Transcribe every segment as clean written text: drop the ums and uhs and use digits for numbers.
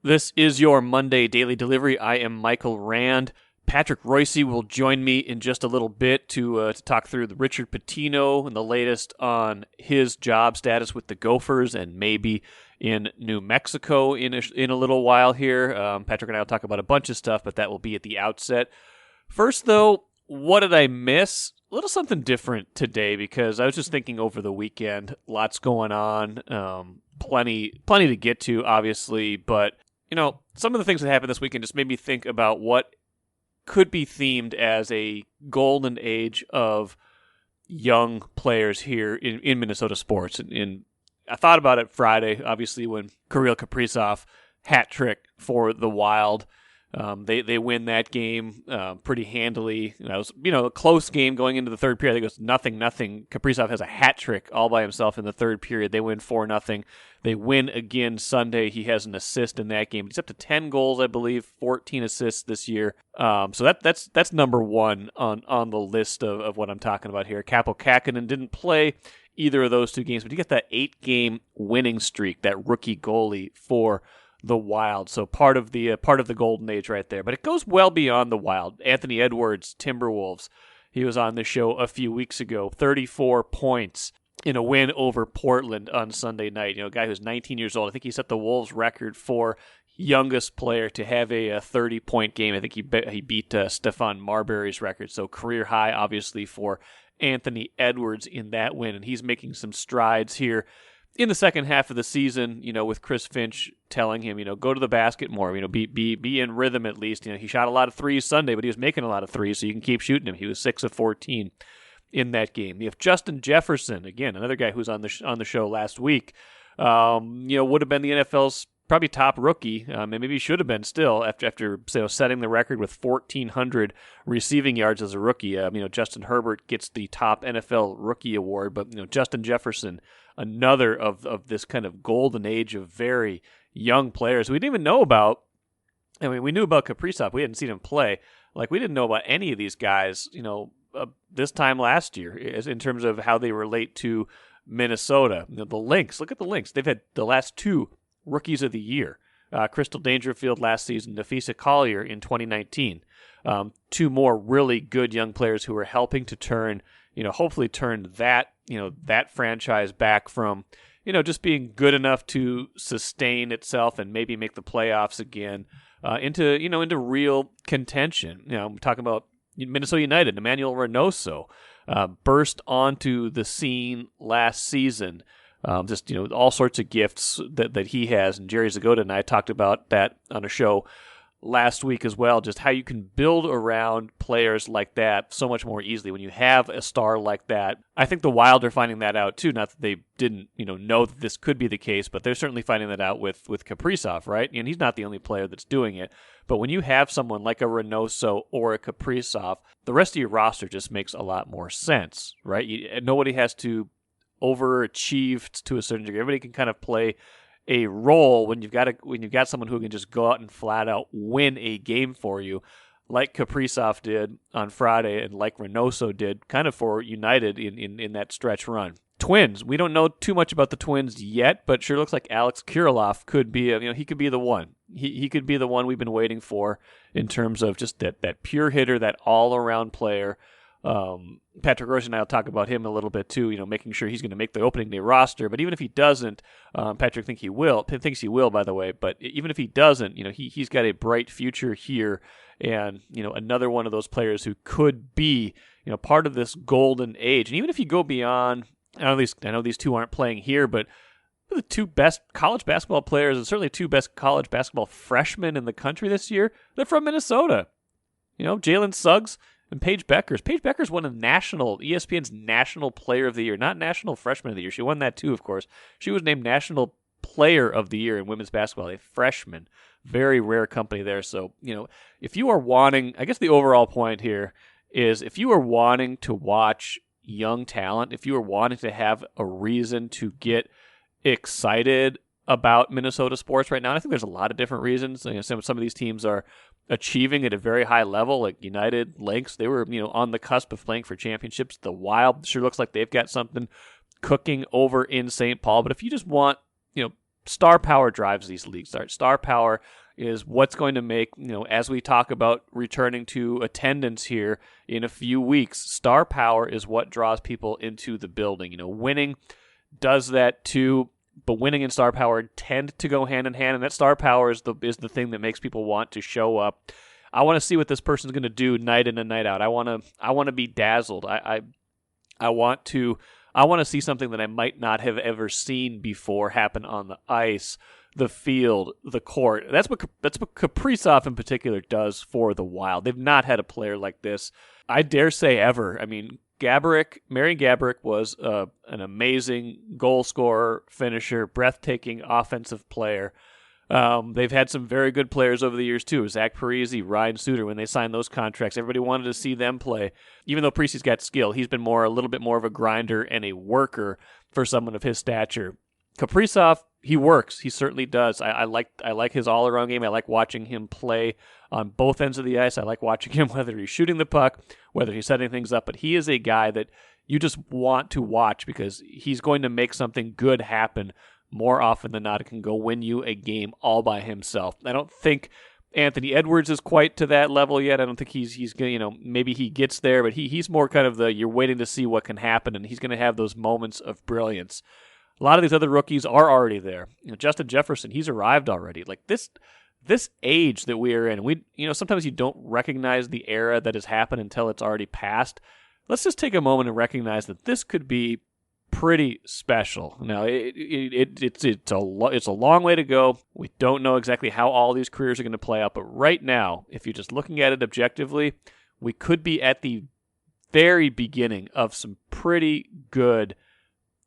This is your Monday Daily Delivery. I am Michael Rand. Patrick Reusse will join me in just a little bit to talk through the Richard Pitino and the latest on his job status with the Gophers and maybe in New Mexico in a little while here. Patrick and I will talk about a bunch of stuff, but that will be at the outset. First, though, what did I miss? A little something different today because I was just thinking over the weekend. Lots going on. Plenty to get to, obviously, but some of the things that happened this weekend just made me think about what could be themed as a golden age of young players here in Minnesota sports. And I thought about it Friday, obviously, when Kirill Kaprizov hat trick for the Wild. They win that game pretty handily. It was a close game going into the third period. I think it was 0-0. Kaprizov has a hat trick all by himself in the third period. They win 4-0. They win again Sunday. He has an assist in that game. He's up to 10 goals, I believe, 14 assists this year. So that's number one on the list of what I'm talking about here. Kaapo Kähkönen didn't play either of those two games, but he got that 8-game winning streak, that rookie goalie for the Wild. So part of the golden age right there. But it goes well beyond the Wild. Anthony Edwards, Timberwolves. He was on the show a few weeks ago. 34 points in a win over Portland on Sunday night. A guy who's 19 years old. I think he set the Wolves record for youngest player to have a 30-point game. I think he beat Stefan Marbury's record. So career high, obviously, for Anthony Edwards in that win. And he's making some strides here in the second half of the season, with Chris Finch telling him, go to the basket more, be in rhythm at least. He shot a lot of threes Sunday, but he was making a lot of threes, so you can keep shooting him. He was 6 of 14 in that game. You have Justin Jefferson, again, another guy who's on the show last week. Would have been the NFL's probably top rookie, and maybe he should have been still after setting the record with 1,400 receiving yards as a rookie. Justin Herbert gets the top NFL rookie award, but Justin Jefferson, another of this kind of golden age of very young players we didn't even know about. I mean, we knew about Kaprizov. We hadn't seen him play. We didn't know about any of these guys, this time last year in terms of how they relate to Minnesota. The Lynx, look at the Lynx. They've had the last two Rookies of the Year. Crystal Dangerfield last season, Nafisa Collier in 2019. Two more really good young players who are helping to turn, hopefully turn that, that franchise back from, just being good enough to sustain itself and maybe make the playoffs again into real contention. I'm talking about Minnesota United. Emmanuel Reynoso burst onto the scene last season. All sorts of gifts that he has. And Jerry Zagoda and I talked about that on a show last week as well, just how you can build around players like that so much more easily when you have a star like that. I think the Wild are finding that out too. Not that they didn't, know that this could be the case, but they're certainly finding that out with Kaprizov, right? And he's not the only player that's doing it. But when you have someone like a Reynoso or a Kaprizov, the rest of your roster just makes a lot more sense, right? Nobody has to overachieve to a certain degree. Everybody can kind of play a role when you've got someone who can just go out and flat out win a game for you, like Kaprizov did on Friday and like Reynoso did kind of for United in that stretch run. Twins, we don't know too much about the Twins yet, but sure looks like Alex Kirilloff could be he could be the one. He could be the one we've been waiting for in terms of just that pure hitter, that all-around player. Patrick Reusse and I will talk about him a little bit too, making sure he's going to make the opening day roster. But even if he doesn't, Patrick thinks he will, by the way. But even if he doesn't, he's got a bright future here, and another one of those players who could be, part of this golden age. And even if you go beyond, I know these two aren't playing here, but the two best college basketball players and certainly two best college basketball freshmen in the country this year, they're from Minnesota. Jalen Suggs and Paige Beckers. Paige Beckers won ESPN's National Player of the Year, not National Freshman of the Year. She won that too, of course. She was named National Player of the Year in women's basketball, a freshman. Very rare company there. So, if you are wanting, I guess the overall point here is if you are wanting to watch young talent, if you are wanting to have a reason to get excited about Minnesota sports right now, and I think there's a lot of different reasons. Some of these teams are achieving at a very high level, like United, Lynx. They were, on the cusp of playing for championships. The Wild sure looks like they've got something cooking over in St. Paul. But if you just want, star power drives these leagues. Star power is what's going to make, as we talk about returning to attendance here in a few weeks, star power is what draws people into the building. Winning does that too, but winning and star power tend to go hand in hand, and that star power is the thing that makes people want to show up. I want to see what this person's going to do night in and night out. I want to be dazzled. I want to see something that I might not have ever seen before happen on the ice, the field, the court. That's what Kaprizov in particular does for the Wild. They've not had a player like this, I dare say, ever. I mean, Marian Gaborik was an amazing goal scorer, finisher, breathtaking offensive player. They've had some very good players over the years too. Zach Parise, Ryan Suter, when they signed those contracts, everybody wanted to see them play. Even though Parise's got skill, he's been a little bit more of a grinder and a worker for someone of his stature. Kaprizov, he works. He certainly does. I like his all-around game. I like watching him play on both ends of the ice. I like watching him, whether he's shooting the puck, whether he's setting things up. But he is a guy that you just want to watch because he's going to make something good happen more often than not. It can go win you a game all by himself. I don't think Anthony Edwards is quite to that level yet. I don't think he's going. Maybe he gets there, but he's more kind of you're waiting to see what can happen, and he's going to have those moments of brilliance. A lot of these other rookies are already there. Justin Jefferson, he's arrived already. Like this age that we are in, sometimes you don't recognize the era that has happened until it's already passed. Let's just take a moment and recognize that this could be pretty special. Now, it's a long way to go. We don't know exactly how all these careers are going to play out, but right now, if you're just looking at it objectively, we could be at the very beginning of some pretty good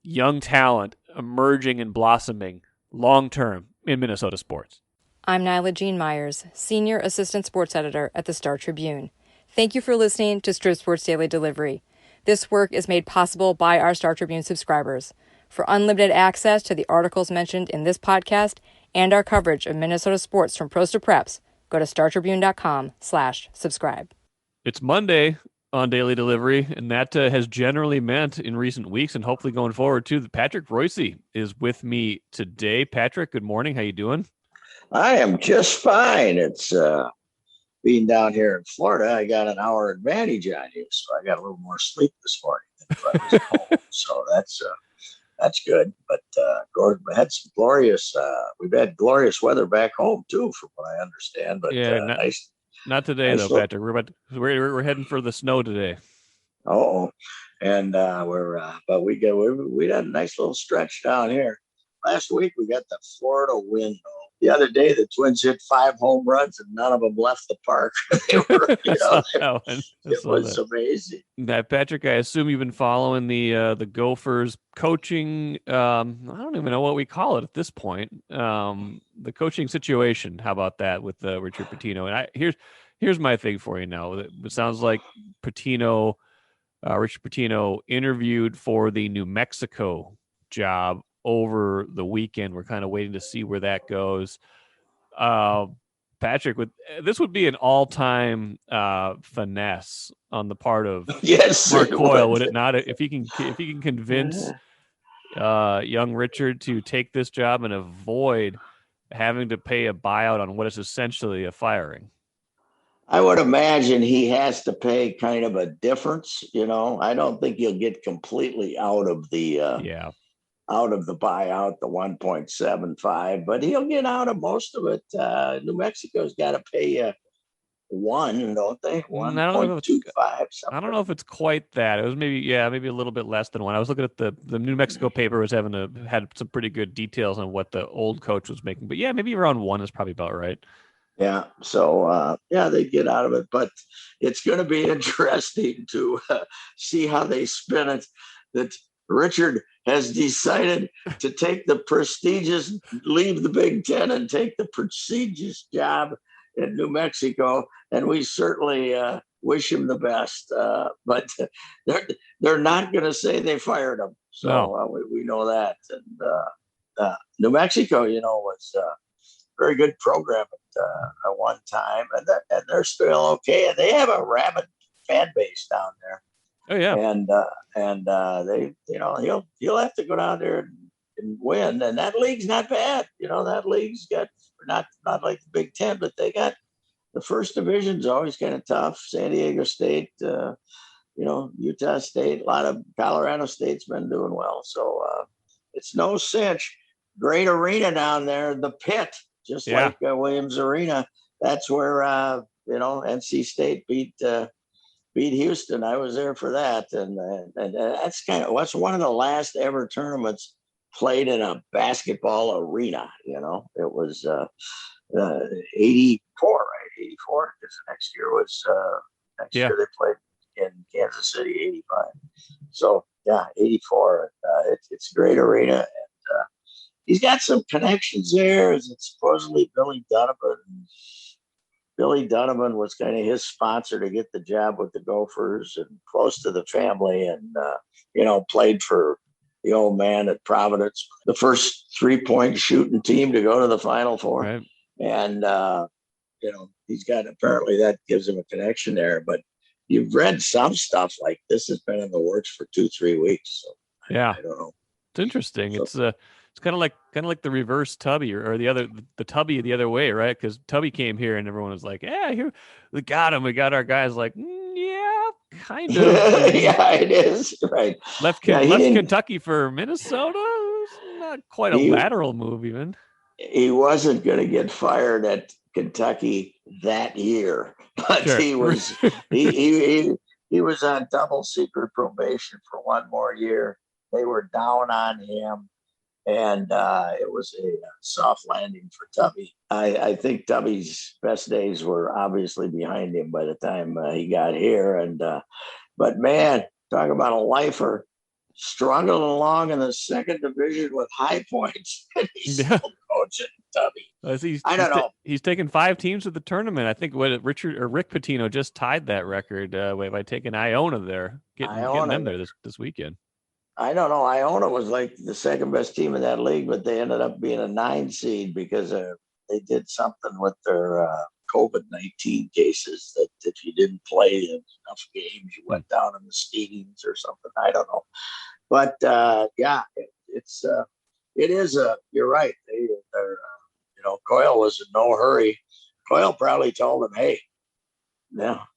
young talent emerging and blossoming long-term in Minnesota sports. I'm Nyla Jean Myers, Senior Assistant Sports Editor at the Star Tribune. Thank you for listening to Strip Sports Daily Delivery. This work is made possible by our Star Tribune subscribers. For unlimited access to the articles mentioned in this podcast and our coverage of Minnesota sports from pros to preps, go to startribune.com/subscribe. It's Monday on Daily Delivery, and that has generally meant in recent weeks and hopefully going forward too that Patrick Reusse is with me today. Patrick, good morning. How you doing? I am just fine. It's being down here in Florida, I got an hour advantage on you, so I got a little more sleep this morning than if I was at home. So that's good. But Gordon, we had some we've had glorious weather back home too, from what I understand. But yeah, not today though, Patrick. We're heading for the snow today. Oh, and but we had a nice little stretch down here. Last week we got the Florida wind. The other day the Twins hit 5 home runs and none of them left the park. It was amazing. Patrick, I assume you've been following the Gophers coaching. I don't even know what we call it at this point. The coaching situation. How about that with Richard Pitino? And here's my thing for you now. It sounds like Pitino, Richard Pitino, interviewed for the New Mexico job over the weekend. We're kind of waiting to see where that goes. Patrick, this would be an all-time finesse on the part of Mark Coyle, would it not? If he can convince young Richard to take this job and avoid having to pay a buyout on what is essentially a firing. I would imagine he has to pay kind of a difference. I don't think he'll get completely out of the buyout, the 1.75, but he'll get out of most of it. New Mexico's got to pay you one, don't they? 1.25. I don't know if it's quite that. It was maybe a little bit less than one. I was looking at the New Mexico paper was had some pretty good details on what the old coach was making, but yeah, maybe around one is probably about right. Yeah. So, they get out of it, but it's going to be interesting to see how they spin it. That Richard has decided to leave the Big Ten and take the prestigious job in New Mexico. And we certainly wish him the best. But they're not going to say they fired him. So we know that. And New Mexico, was a very good program at one time. And they're still okay. And they have a rabid fan base down there. Oh yeah, and they, he'll have to go down there and can win. And that league's not bad. That league's got not like the Big Ten, but they got the first division's always kind of tough. San Diego State, Utah State, a lot of Colorado State's been doing well. So it's no cinch. Great arena down there, the Pit, just like Williams Arena. That's where NC State beat Houston. I was there for that, and that's one of the last ever tournaments played in a basketball arena. It was 84, right? 84, because next year was next year they played in Kansas City, 85. So 84. It's a great arena, and he's got some connections there. It's supposedly Billy Donovan. Billy Donovan was kind of his sponsor to get the job with the Gophers, and close to the family, and played for the old man at Providence, the first 3-point shooting team to go to the Final Four. Right. And he's got, apparently that gives him a connection there. But you've read some stuff like this has been in the works for 2-3 weeks. So I don't know. It's interesting. So, it's kind of like the reverse Tubby, or the Tubby the other way, right? Because Tubby came here and everyone was like, "Yeah, here we got him. We got our guys." Like, yeah, kind of. Yeah, it is right. Left Kentucky for Minnesota. Not quite a lateral move, even. He wasn't going to get fired at Kentucky that year, but sure. he was he was on double secret probation for one more year. They were down on him, and it was a soft landing for Tubby. I think Tubby's best days were obviously behind him by the time he got here. And but man, talk about a lifer. Struggling along in the second division with high points. He's still coaching Tubby. I don't know. He's taken 5 teams to the tournament. I think Rick Pitino just tied that record by taking Iona there, getting them there this weekend. I don't know. Iona was like the second best team in that league, but they ended up being a 9 seed because they did something with their COVID-19 cases that if you didn't play enough games, you went down in the standings or something. I don't know. But it is you're right. They're Coyle was in no hurry. Coyle probably told him, "Hey,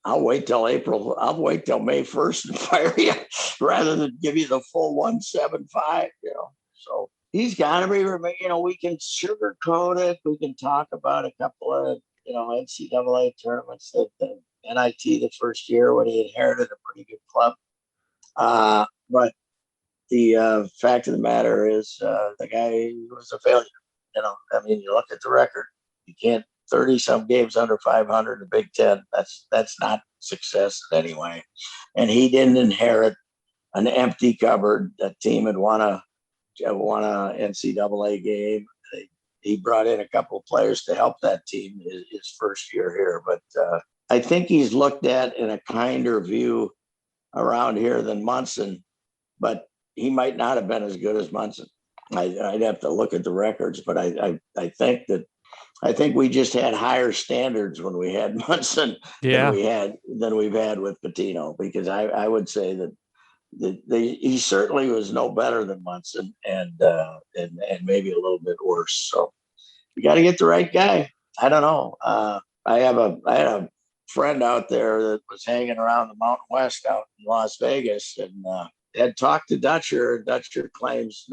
I'll wait till April. I'll wait till May 1st and fire you rather than give you the full 175." So he's got to be. We can sugarcoat it. We can talk about a couple of NCAA tournaments that the NIT the first year when he inherited a pretty good club. But the fact of the matter is the guy was a failure. You look at the record. You can't 30-some games under 500 in the Big Ten. That's not success anyway. And he didn't inherit an empty cupboard. That team had won a NCAA game. He brought in a couple of players to help that team his first year here. But I think he's looked at in a kinder view around here than Munson. But he might not have been as good as Munson. I'd have to look at the records, but I think we just had higher standards when we had Munson than we've had with Pitino, because I would say that he certainly was no better than Munson, and maybe a little bit worse. So you got to get the right guy. I don't know. I had a friend out there that was hanging around the Mountain West out in Las Vegas, and had talked to Dutcher. Dutcher claims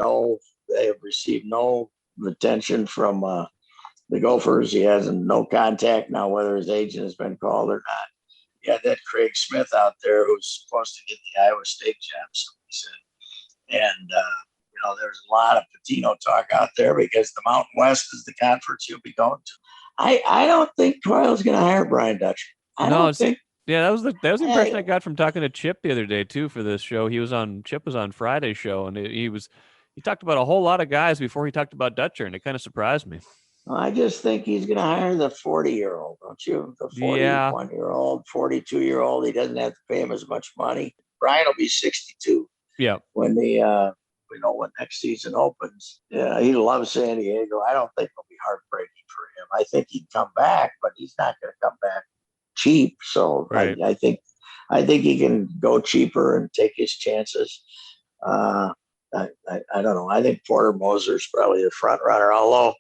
they have received no attention from the Gophers. He has no contact now, whether his agent has been called or not. He had that Craig Smith out there who's supposed to get the Iowa State job, somebody said. And, there's a lot of Pitino talk out there because the Mountain West is the conference he'll be going to. I don't think Coyle's going to hire Brian Dutcher. I don't think. Yeah, that was the impression I got from talking to Chip the other day too for this show. Chip was on Friday's show, and he talked about a whole lot of guys before he talked about Dutcher, and it kind of surprised me. I just think he's going to hire the 40-year-old, don't you? The 41-year-old, 42-year-old. He doesn't have to pay him as much money. Brian will be 62. Yeah. When when next season opens. Yeah, he loves San Diego. I don't think it'll be heartbreaking for him. I think he'd come back, but he's not going to come back cheap. So right. I think he can go cheaper and take his chances. I don't know. I think Porter Moser's probably the front runner. Although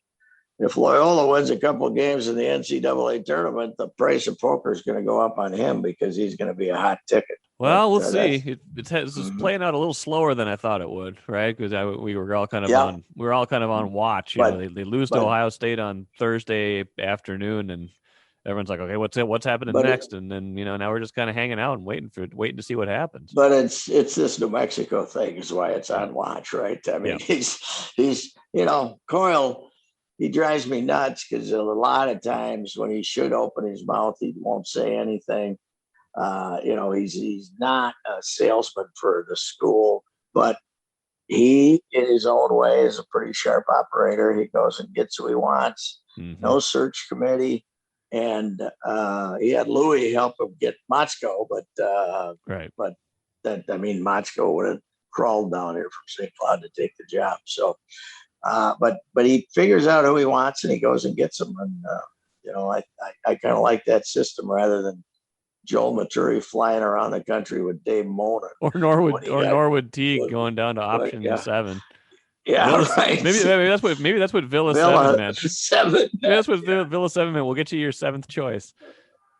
if Loyola wins a couple of games in the NCAA tournament, the price of poker is going to go up on him because he's going to be a hot ticket. Well, we'll see. It's playing out a little slower than I thought it would, right? Because we were all kind of on watch. They lose to Ohio State on Thursday afternoon, and everyone's like, okay, what's happening next? And then now we're just kind of hanging out and waiting to see what happens. But it's this New Mexico thing is why it's on watch, right? I mean, he's Coyle. He drives me nuts because a lot of times when he should open his mouth, he won't say anything. He's not a salesman for the school, but he, in his own way, is a pretty sharp operator. He goes and gets who he wants. Mm-hmm. No search committee. And he had Louis help him get Motzko, but Motzko would have crawled down here from St. Cloud to take the job. So, but he figures out who he wants and he goes and gets them. And I kind of like that system rather than Joel Maturi flying around the country with Dave Mona or Norwood Teague going down to option 7. Yeah, right. Maybe that's what Villa 7 meant. 7. Maybe that's what Villa 7 meant. We'll get you your 7th choice.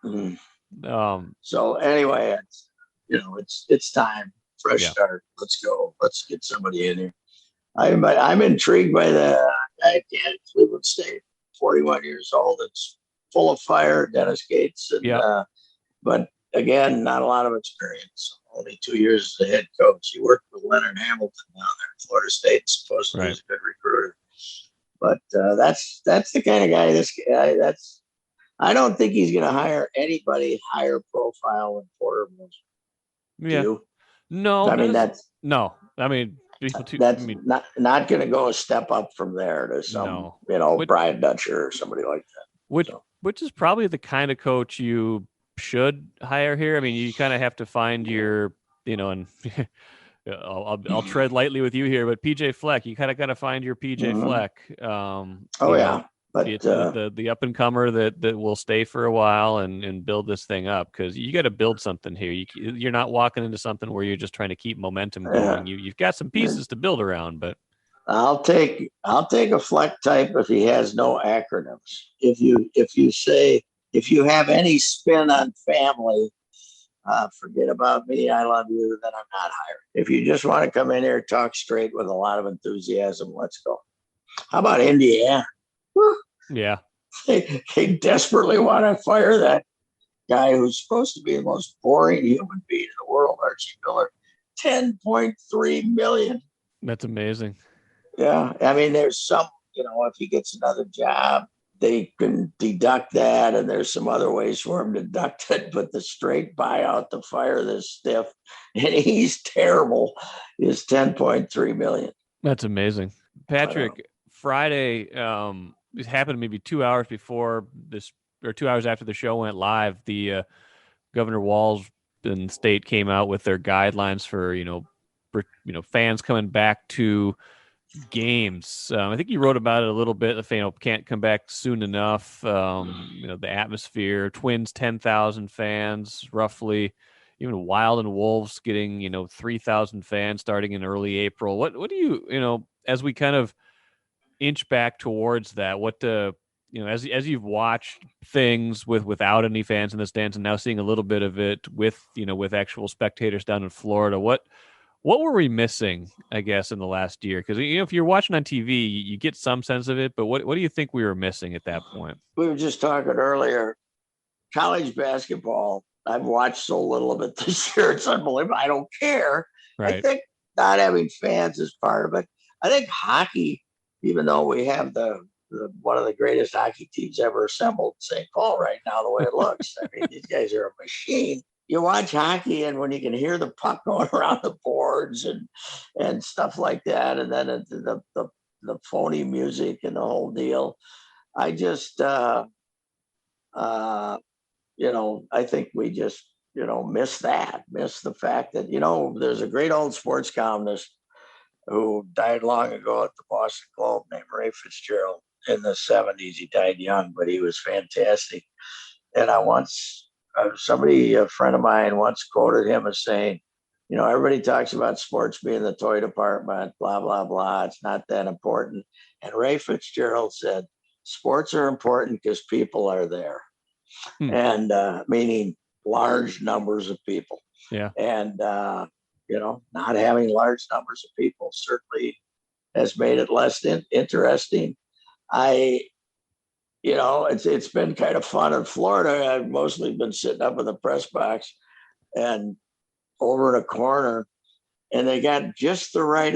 Mm-hmm. So anyway, it's time. Fresh start. Let's go. Let's get somebody in here. I'm intrigued by the guy at Cleveland State, 41 years old. It's full of fire, Dennis Gates, and but again, not a lot of experience. Only 2 years as a head coach. He worked with Leonard Hamilton down there in Florida State. Supposedly he's a good recruiter. But that's the kind of guy. This guy. I don't think he's going to hire anybody higher profile than Porter Moser. Yeah. Do you? No. That's not going to go a step up from there to some, Brian Dutcher or somebody like that. Which is probably the kind of coach you should hire here. I mean, you kind of have to find your, and I'll tread lightly with you here, but PJ Fleck, you kind of got to find your PJ Fleck. But the up and comer that will stay for a while and build this thing up, because you got to build something here. You're not walking into something where you're just trying to keep momentum going. You've got some pieces to build around, but I'll take a Fleck type if he has no acronyms. If you have any spin on family, forget about me. I love you. Then I'm not hiring. If you just want to come in here, talk straight with a lot of enthusiasm, let's go. How about Indiana? Yeah. They desperately want to fire that guy who's supposed to be the most boring human being in the world, Archie Miller. $10.3 million. That's amazing. Yeah. I mean, there's some, if he gets another job, they can deduct that, and there's some other ways for him to deduct it, but the straight buyout to fire this stiff, and he's terrible, is $10.3 million. That's amazing. Patrick, Friday, it happened maybe 2 hours before this, or 2 hours after the show went live. The Governor Walz and state came out with their guidelines for fans coming back to games. I think you wrote about it a little bit. The fan can't come back soon enough. The atmosphere. Twins 10,000 fans roughly. Even Wild and Wolves getting 3,000 fans starting in early April. What do you as we kind of inch back towards that? What as you've watched things without any fans in the stands and now seeing a little bit of it with actual spectators down in Florida, what were we missing, I guess, in the last year? Because if you're watching on TV, you get some sense of it, but what do you think we were missing at that point? We were just talking earlier, college basketball. I've watched so little of it this year; it's unbelievable. I don't care. Right. I think not having fans is part of it. I think hockey, even though we have the one of the greatest hockey teams ever assembled in St. Paul right now, the way it looks. I mean, these guys are a machine. You watch hockey, and when you can hear the puck going around the boards and stuff like that, and then the phony music and the whole deal, I just I think we just miss the fact that there's a great old sports columnist who died long ago at the Boston Globe named Ray Fitzgerald in the 70s. He died young, but he was fantastic. And I once. A friend of mine once quoted him as saying, everybody talks about sports being the toy department, blah, blah, blah. It's not that important. And Ray Fitzgerald said, sports are important because people are there. And meaning large numbers of people. Yeah. And, not having large numbers of people certainly has made it less interesting. It's been kind of fun in Florida. I've mostly been sitting up in the press box and over in a corner, and they got just the right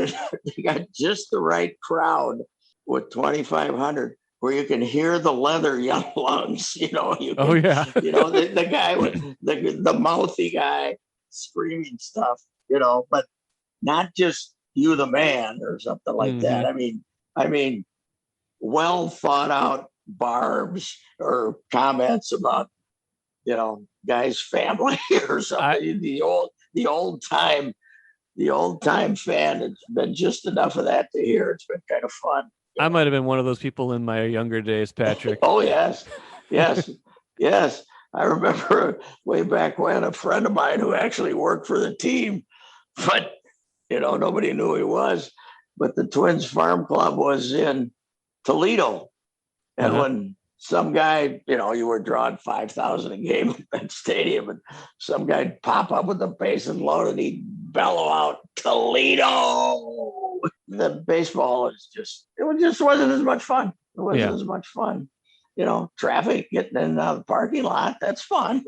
crowd with 2,500 where you can hear the leather young lungs. The guy with the mouthy guy screaming stuff. But not just you, the man, or something like that. I mean, well thought out barbs or comments about, guy's family or something. The old time fan. It's been just enough of that to hear. It's been kind of fun. I might have been one of those people in my younger days, Patrick. Oh, yes. I remember way back when a friend of mine who actually worked for the team, but, nobody knew who he was. But the Twins Farm Club was in Toledo. And when some guy, you were drawing 5,000 a game at that stadium, and some guy'd pop up with the bases loaded, and he'd bellow out, Toledo! The baseball it just wasn't as much fun. It wasn't as much fun. Traffic getting in and out of the parking lot, that's fun.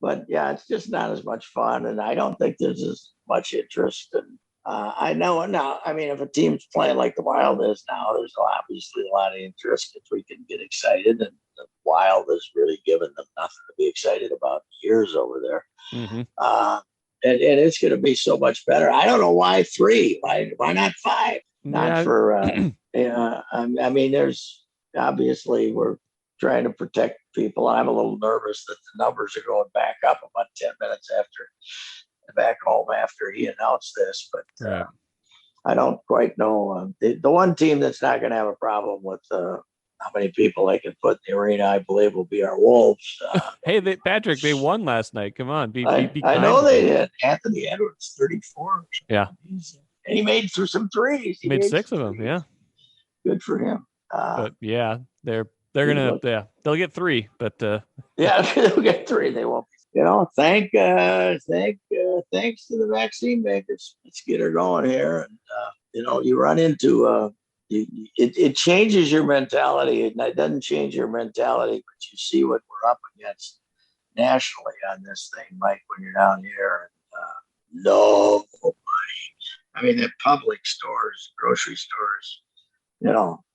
But yeah, it's just not as much fun. And I don't think there's as much interest. And I know now, if a team's playing like the Wild is now, there's obviously a lot of interest if we can get excited. And the Wild has really given them nothing to be excited about in years over there. And it's going to be so much better. I don't know why 3. Why not 5? Not for. There's obviously we're trying to protect people. I'm a little nervous that the numbers are going back up about 10 minutes back home after he announced this. But I don't quite know. The one team that's not going to have a problem with how many people they can put in the arena, I believe, will be our Wolves. Hey, Patrick, they won last night. Come on. I know they did. Anthony Edwards, 34. Yeah. And he made through some threes. He made 6 of them. Yeah. Good for him. But yeah, they're going to, they'll get 3, but they'll get 3. They won't. Thanks to the vaccine makers. Let's get her going here. And, you run into, it changes your mentality. It doesn't change your mentality, but you see what we're up against nationally on this thing, Mike, when you're down here. And, nobody. The public stores, grocery stores,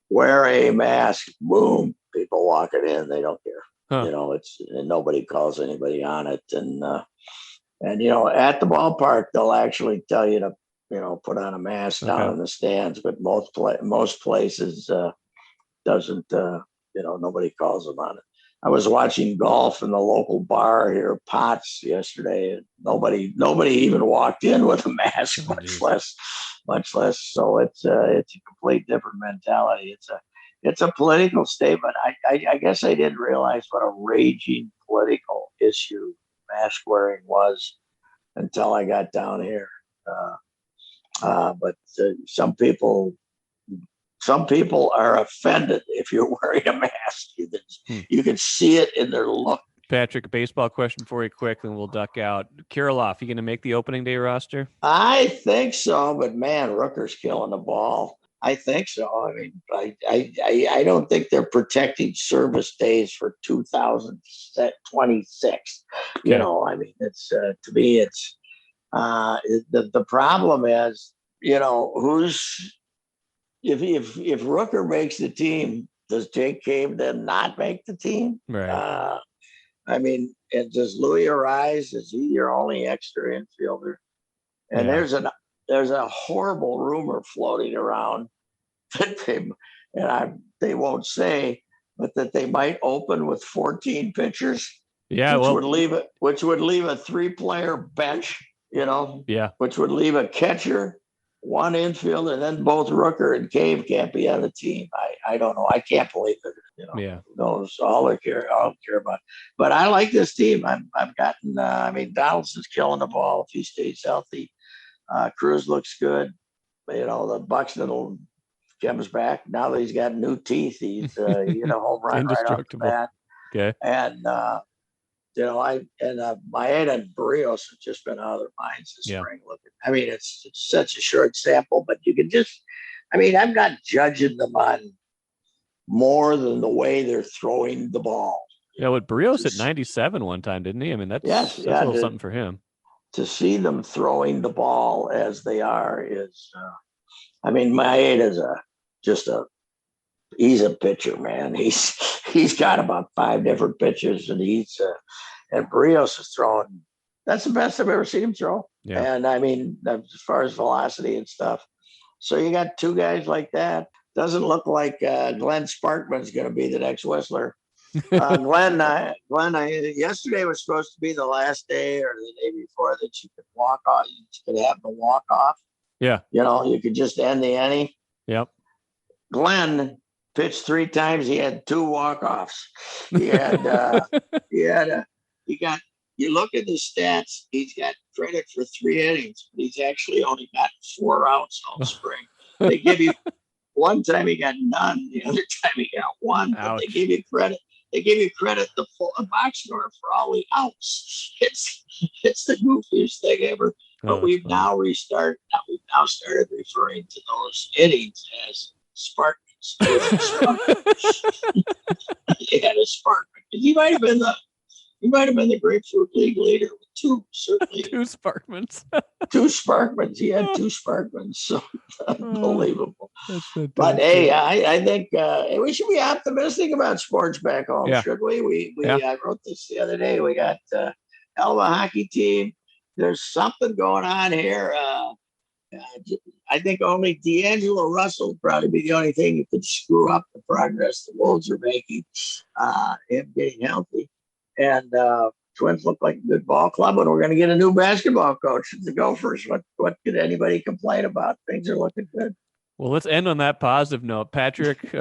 wear a mask, boom, people walking in, they don't care. And nobody calls anybody on it. And at the ballpark, they'll actually tell you to, put on a mask down in the stands, but most places doesn't, nobody calls them on it. I was watching golf in the local bar here, Potts, yesterday, and nobody even walked in with a mask, much less. So it's a complete different mentality. It's a political statement. I guess I didn't realize what a raging political issue mask wearing was until I got down here. But some people are offended if you're wearing a mask. You can see it in their look. Patrick, a baseball question for you quick, and we'll duck out. Kirill, you going to make the opening day roster? I think so, but man, Rooker's killing the ball. I think so. I don't think they're protecting service days for 2026. Okay. It's to me, it's the problem is, who's if Rooker makes the team, does Jake Cave then not make the team? Right. And does Louis arise? Is he your only extra infielder? And there's a horrible rumor floating around that they won't say, but that they might open with 14 pitchers. Yeah, which would leave a 3-player bench. Yeah. Which would leave a catcher, one infielder, and then both Rooker and Cave can't be on the team. I don't know. I can't believe it. Yeah. Who knows? All I care about. But I like this team. I've gotten. Donaldson's killing the ball if he stays healthy. Cruz looks good. The Buxton comes back now that he's got new teeth. He's he hit a home run right off the bat. Okay. And Maeda and Barrios have just been out of their minds this spring. It's such a short sample, but you can just. I'm not judging them on more than the way they're throwing the ball. Yeah, with Barrios at 97 one time, didn't he? That's a little something for him. To see them throwing the ball as they are is, Maeda's he's a pitcher, man. He's got about 5 different pitches, and and Barrios is throwing. That's the best I've ever seen him throw. Yeah. And as far as velocity and stuff. So you got 2 guys like that. Doesn't look like Glenn Sparkman's going to be the next Whistler. Glenn, yesterday was supposed to be the last day or the day before that you could walk off. You could have the walk off. Yeah. You could just end the inning. Yep. Glenn pitched 3 times. He had 2 walk-offs. He had, you look at the stats, he's got credit for 3 innings, but he's actually only got 4 outs all spring. They give you one time he got none, the other time he got 1, but they give you credit. They give you credit the box score for all the outs. It's the goofiest thing ever. But we've now started referring to those innings as Spartans. He had a Spartan. He might have been the Grapefruit League leader with 2, certainly. 2 Sparkmans. 2 Sparkmans. He had 2 Sparkmans. So unbelievable. But hey, I think we should be optimistic about sports back home, should we? I wrote this the other day. We got hell of a hockey team. There's something going on here. I think only D'Angelo Russell would probably be the only thing that could screw up the progress the Wolves are making, him getting healthy. And Twins look like a good ball club, and we're going to get a new basketball coach at the Gophers. What could anybody complain about? Things are looking good. Well, let's end on that positive note. Patrick,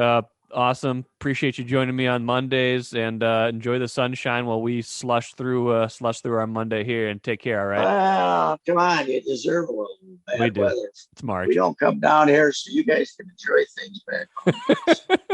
awesome. Appreciate you joining me on Mondays, and enjoy the sunshine while we slush through our Monday here, and take care, all right? Well, come on. You deserve a little bad weather. It's March. We don't come down here so you guys can enjoy things back home.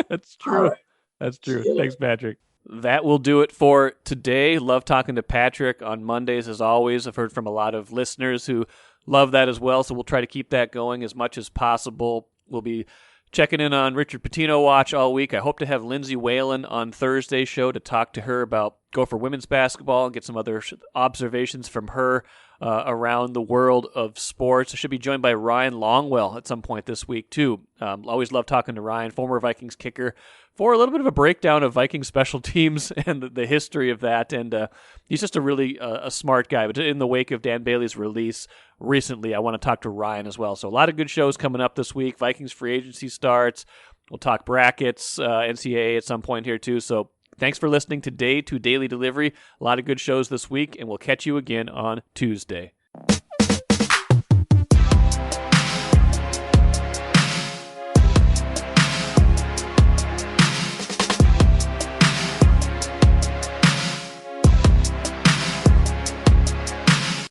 That's true. Right. That's true. Thanks, Patrick. That will do it for today. Love talking to Patrick on Mondays, as always. I've heard from a lot of listeners who love that as well, so we'll try to keep that going as much as possible. We'll be checking in on Richard Pitino watch all week. I hope to have Lindsay Whalen on Thursday's show to talk to her about Gopher women's basketball and get some other observations from her around the world of sports. I should be joined by Ryan Longwell at some point this week, too. Always love talking to Ryan, former Vikings kicker, for a little bit of a breakdown of Vikings special teams and the history of that. And he's just a really a smart guy. But in the wake of Dan Bailey's release recently, I want to talk to Ryan as well. So a lot of good shows coming up this week. Vikings free agency starts. We'll talk brackets, NCAA at some point here, too. So thanks for listening today to Daily Delivery. A lot of good shows this week, and we'll catch you again on Tuesday.